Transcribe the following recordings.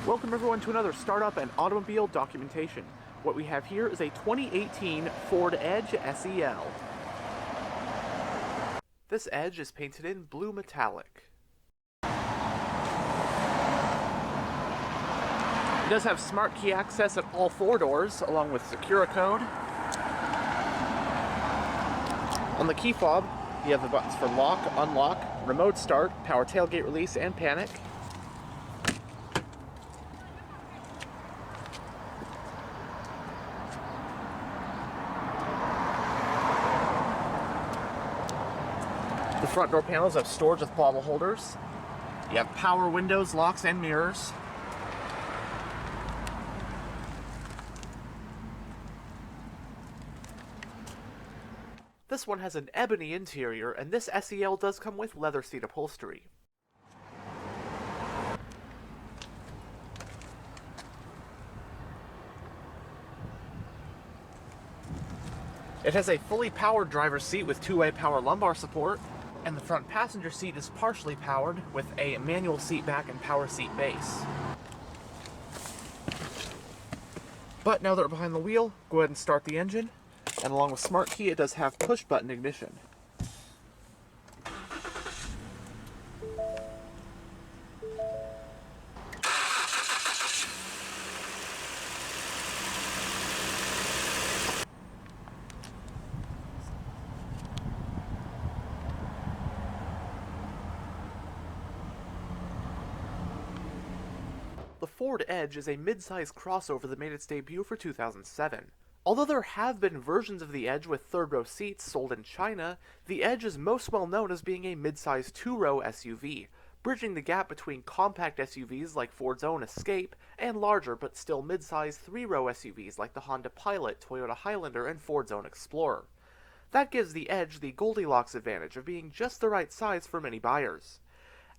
Welcome everyone to another startup and automobile documentation. What we have here is a 2018 Ford Edge SEL. This Edge is painted in blue metallic. It does have smart key access at all four doors, along with Secura code. On the key fob, you have the buttons for lock, unlock, remote start, power tailgate release, and panic. The front door panels have storage with bottle holders. You have power windows, locks, and mirrors. This one has an ebony interior, and this SEL does come with leather seat upholstery. It has a fully powered driver's seat with two-way power lumbar support, and the front passenger seat is partially powered with a manual seat back and power seat base. But now that we're behind the wheel, go ahead and start the engine, and along with Smart Key, it does have push-button ignition. The Ford Edge is a mid-size crossover that made its debut for 2007. Although there have been versions of the Edge with third-row seats sold in China, the Edge is most well known as being a mid-size two-row SUV, bridging the gap between compact SUVs like Ford's own Escape and larger but still mid-size three-row SUVs like the Honda Pilot, Toyota Highlander, and Ford's own Explorer. That gives the Edge the Goldilocks advantage of being just the right size for many buyers.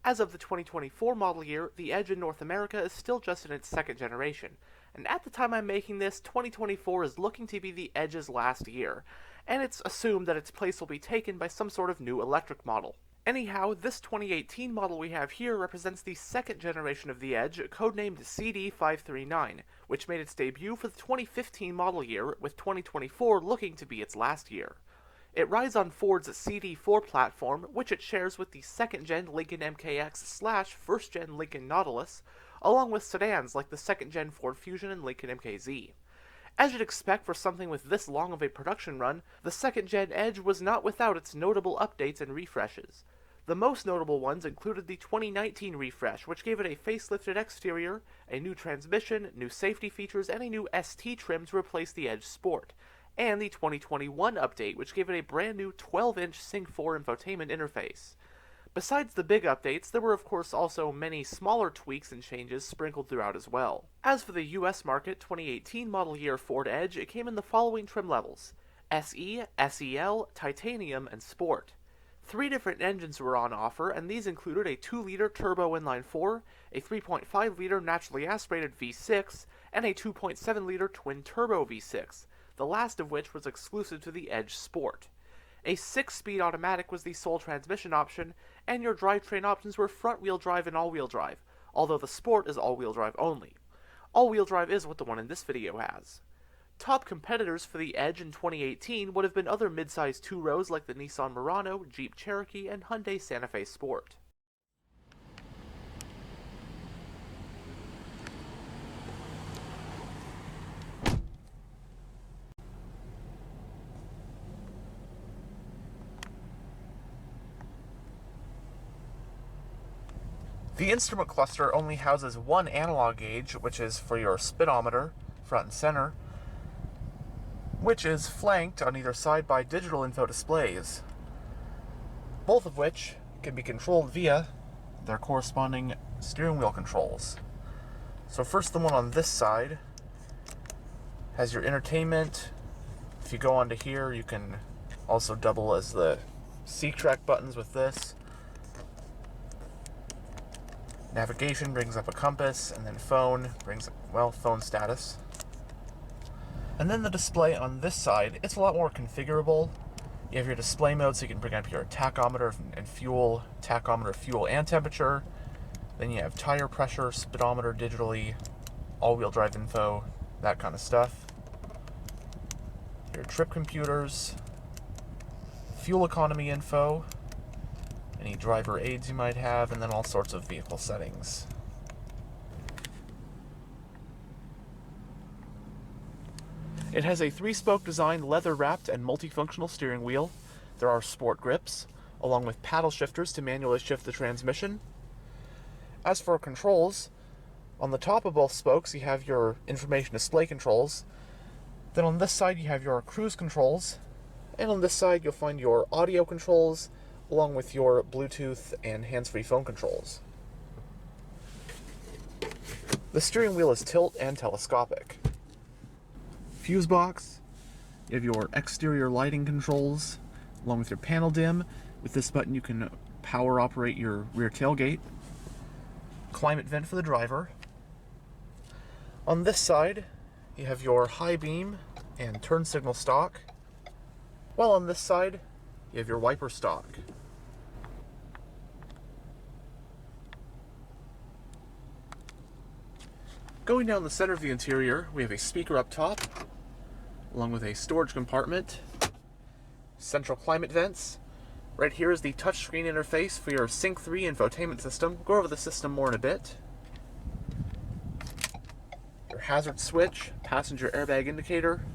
As of the 2024 model year, the Edge in North America is still just in its second generation, and at the time I'm making this, 2024 is looking to be the Edge's last year, and it's assumed that its place will be taken by some sort of new electric model. Anyhow, this 2018 model we have here represents the second generation of the Edge, codenamed CD539, which made its debut for the 2015 model year, with 2024 looking to be its last year. It rides on Ford's CD4 platform, which it shares with the second-gen Lincoln MKX/first-gen Lincoln Nautilus, along with sedans like the second-gen Ford Fusion and Lincoln MKZ. As you'd expect for something with this long of a production run, the second-gen Edge was not without its notable updates and refreshes. The most notable ones included the 2019 refresh, which gave it a facelifted exterior, a new transmission, new safety features, and a new ST trim to replace the Edge Sport, and the 2021 update, which gave it a brand new 12-inch Sync 4 infotainment interface. Besides the big updates, there were of course also many smaller tweaks and changes sprinkled throughout as well. As for the US market 2018 model year Ford Edge, it came in the following trim levels: SE, SEL, Titanium, and Sport. 3 different engines were on offer, and these included a 2-liter turbo inline-4, a 3.5-liter naturally aspirated V6, and a 2.7-liter twin-turbo V6, the last of which was exclusive to the Edge Sport. A 6-speed automatic was the sole transmission option, and your drivetrain options were front-wheel drive and all-wheel drive, although the Sport is all-wheel drive only. All-wheel drive is what the one in this video has. Top competitors for the Edge in 2018 would have been other mid-size two-rows like the Nissan Murano, Jeep Cherokee, and Hyundai Santa Fe Sport. The instrument cluster only houses one analog gauge, which is for your speedometer, front and center, which is flanked on either side by digital info displays, both of which can be controlled via their corresponding steering wheel controls. So first, the one on this side has your entertainment. If you go onto here, you can also double as the C-track buttons with this. Navigation brings up a compass, and then phone brings up, well, phone status. And then the display on this side, it's a lot more configurable. You have your display mode, so you can bring up your tachometer and fuel, tachometer, fuel, and temperature. Then you have tire pressure, speedometer digitally, all-wheel drive info, that kind of stuff. Your trip computers, fuel economy info, any driver aids you might have, and then all sorts of vehicle settings. It has a 3-spoke design, leather-wrapped and multifunctional steering wheel. There are sport grips, along with paddle shifters to manually shift the transmission. As for controls, on the top of both spokes you have your information display controls. Then on this side you have your cruise controls, and on this side you'll find your audio controls, along with your Bluetooth and hands-free phone controls. The steering wheel is tilt and telescopic. Fuse box, you have your exterior lighting controls, along with your panel dim. With this button you can power operate your rear tailgate. Climate vent for the driver. On this side, you have your high beam and turn signal stalk, while on this side, you have your wiper stalk. Going down the center of the interior, we have a speaker up top, along with a storage compartment, central climate vents. Right here is the touchscreen interface for your Sync 3 infotainment system. Go over the system more in a bit. Your hazard switch, passenger airbag indicator,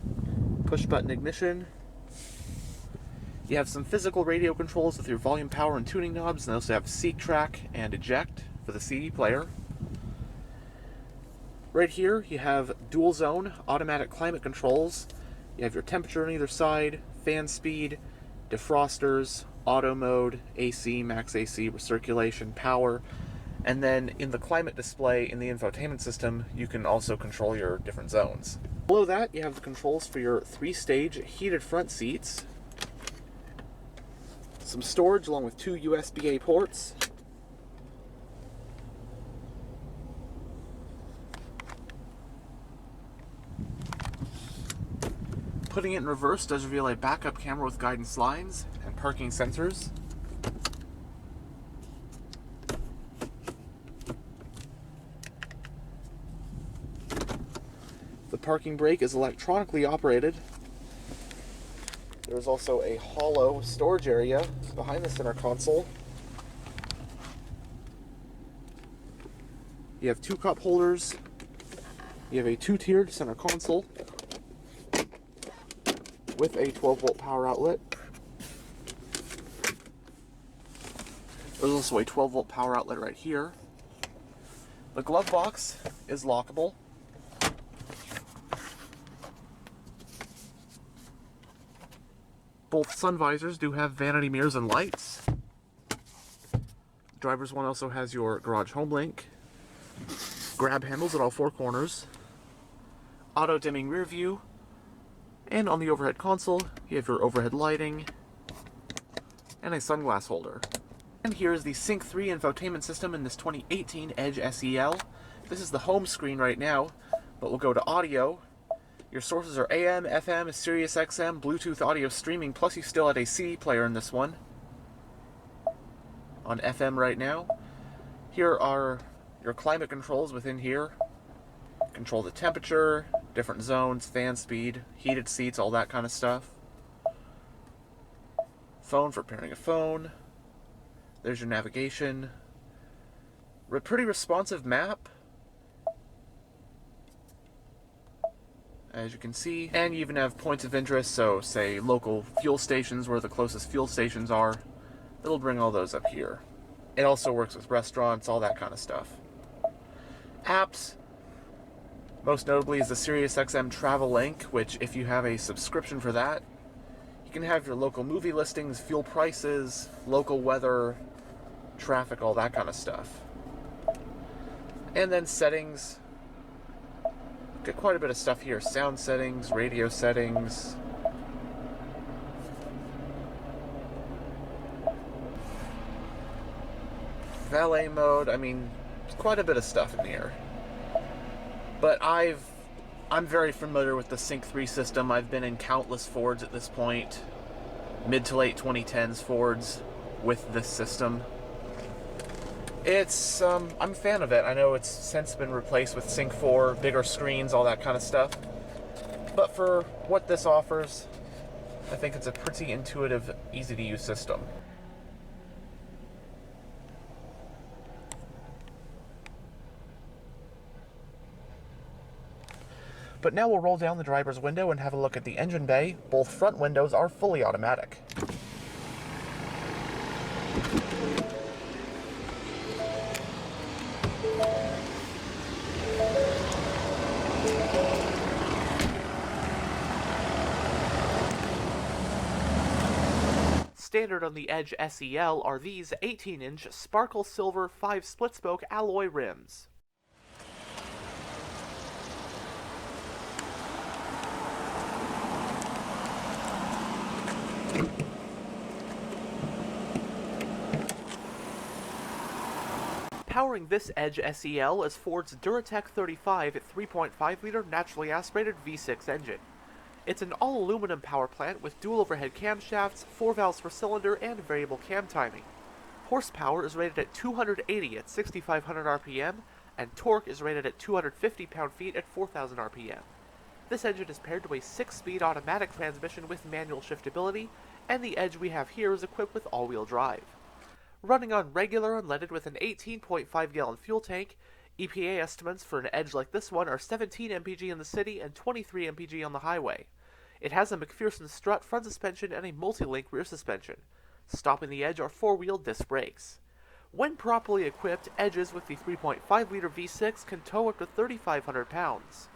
push button ignition. You have some physical radio controls with your volume, power, and tuning knobs, and they also have seat track and eject for the CD player. Right here you have dual zone automatic climate controls. You have your temperature on either side, fan speed, defrosters, auto mode, AC, max AC, recirculation, power, and then in the climate display in the infotainment system, you can also control your different zones. Below that, you have the controls for your 3-stage heated front seats, some storage along with 2 USB-A ports, putting it in reverse does reveal a backup camera with guidance lines and parking sensors. The parking brake is electronically operated. There is also a hollow storage area behind the center console. You have 2 cup holders. You have a 2-tiered center console with a 12-volt power outlet. There's also a 12-volt power outlet right here. The glove box is lockable. Both sun visors do have vanity mirrors and lights. Driver's one also has your garage home link. Grab handles at all 4 corners. Auto dimming rear view. And on the overhead console, you have your overhead lighting and a sunglass holder. And here is the Sync 3 infotainment system in this 2018 Edge SEL. This is the home screen right now, but we'll go to audio. Your sources are AM, FM, Sirius XM, Bluetooth audio streaming, plus you still had a CD player in this one. On FM right now. Here are your climate controls within here. Control the temperature, different zones, fan speed, heated seats, all that kind of stuff. Phone for pairing a phone. There's your navigation. Pretty responsive map, as you can see. And you even have points of interest, so say local fuel stations, where the closest fuel stations are. It'll bring all those up here. It also works with restaurants, all that kind of stuff. Apps. Most notably is the SiriusXM Travel Link, which if you have a subscription for that, you can have your local movie listings, fuel prices, local weather, traffic, all that kind of stuff. And then settings. Get quite a bit of stuff here. Sound settings, radio settings. Valet mode, I mean, there's quite a bit of stuff in here. But I'm very familiar with the Sync 3 system. I've been in countless Fords at this point. Mid to late 2010s Fords with this system. It's, I'm a fan of it. I know it's since been replaced with Sync 4, bigger screens, all that kind of stuff. But for what this offers, I think it's a pretty intuitive, easy-to-use system. But now we'll roll down the driver's window and have a look at the engine bay. Both front windows are fully automatic. Standard on the Edge SEL are these 18-inch sparkle silver 5 split-spoke alloy rims. Powering this Edge SEL is Ford's Duratec 35 3.5-liter naturally aspirated V6 engine. It's an all-aluminum power plant with dual overhead camshafts, 4 valves per cylinder, and variable cam timing. Horsepower is rated at 280 at 6,500 RPM, and torque is rated at 250 pound-feet at 4,000 RPM. This engine is paired to a 6-speed automatic transmission with manual shiftability, and the Edge we have here is equipped with all-wheel drive. Running on regular unleaded with an 18.5-gallon fuel tank, EPA estimates for an Edge like this one are 17 mpg in the city and 23 mpg on the highway. It has a McPherson strut front suspension and a multi-link rear suspension. Stopping the Edge are 4-wheel disc brakes. When properly equipped, Edges with the 3.5-liter V6 can tow up to 3,500 pounds.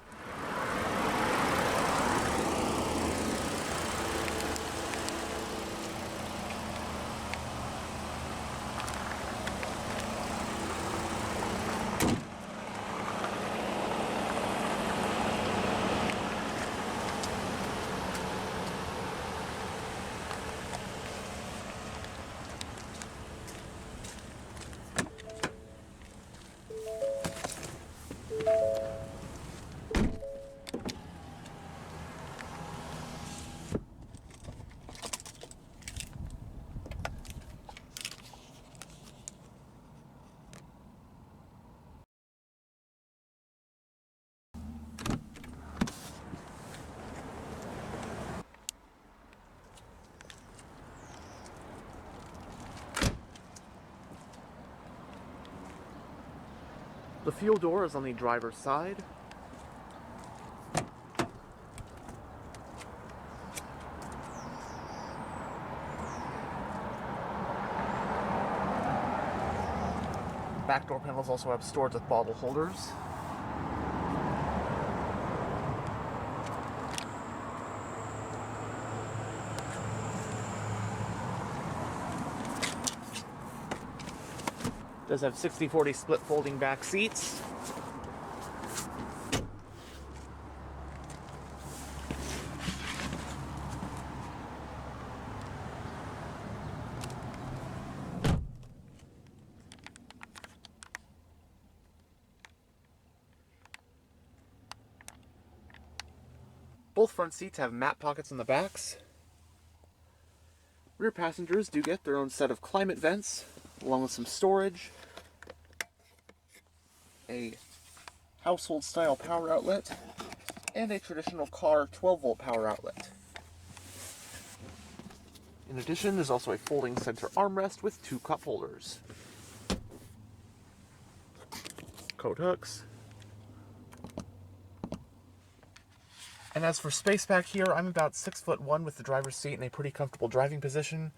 The fuel door is on the driver's side. Back door panels also have storage with bottle holders. Does have 60/40 split folding back seats. Both front seats have mat pockets in the backs. Rear passengers do get their own set of climate vents, along with some storage, a household style power outlet, and a traditional car 12-volt power outlet. In addition, there's also a folding center armrest with 2 cup holders. Coat hooks. And as for space back here, I'm about 6'1" with the driver's seat in a pretty comfortable driving position,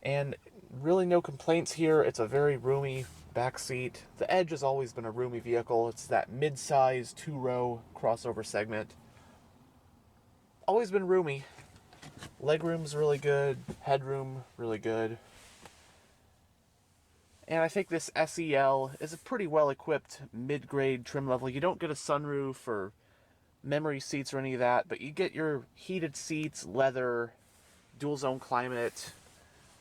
and really no complaints here. It's a very roomy back seat. The Edge has always been a roomy vehicle. It's that mid-size 2-row crossover segment. Always been roomy. Legroom's really good, headroom really good. And I think this SEL is a pretty well-equipped mid-grade trim level. You don't get a sunroof or memory seats or any of that, but you get your heated seats, leather, dual zone climate,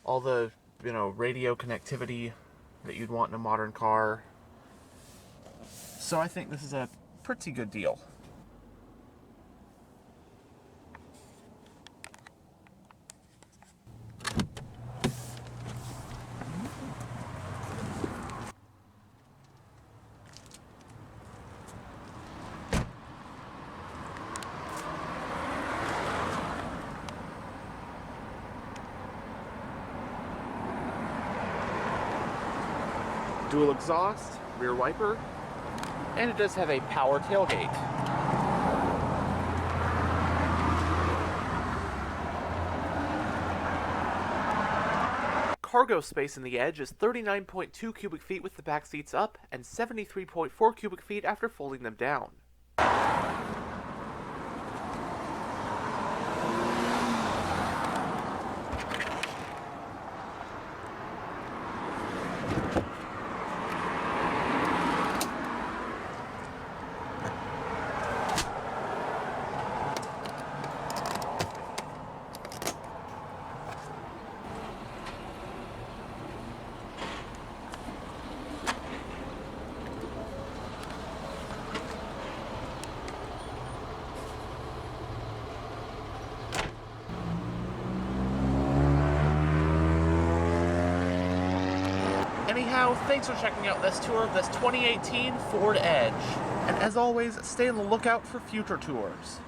all the, radio connectivity that you'd want in a modern car. So I think this is a pretty good deal. dual exhaust, rear wiper, and it does have a power tailgate. Cargo space in the Edge is 39.2 cubic feet with the back seats up and 73.4 cubic feet after folding them down. Anyhow, thanks for checking out this tour of this 2018 Ford Edge. And as always, stay on the lookout for future tours.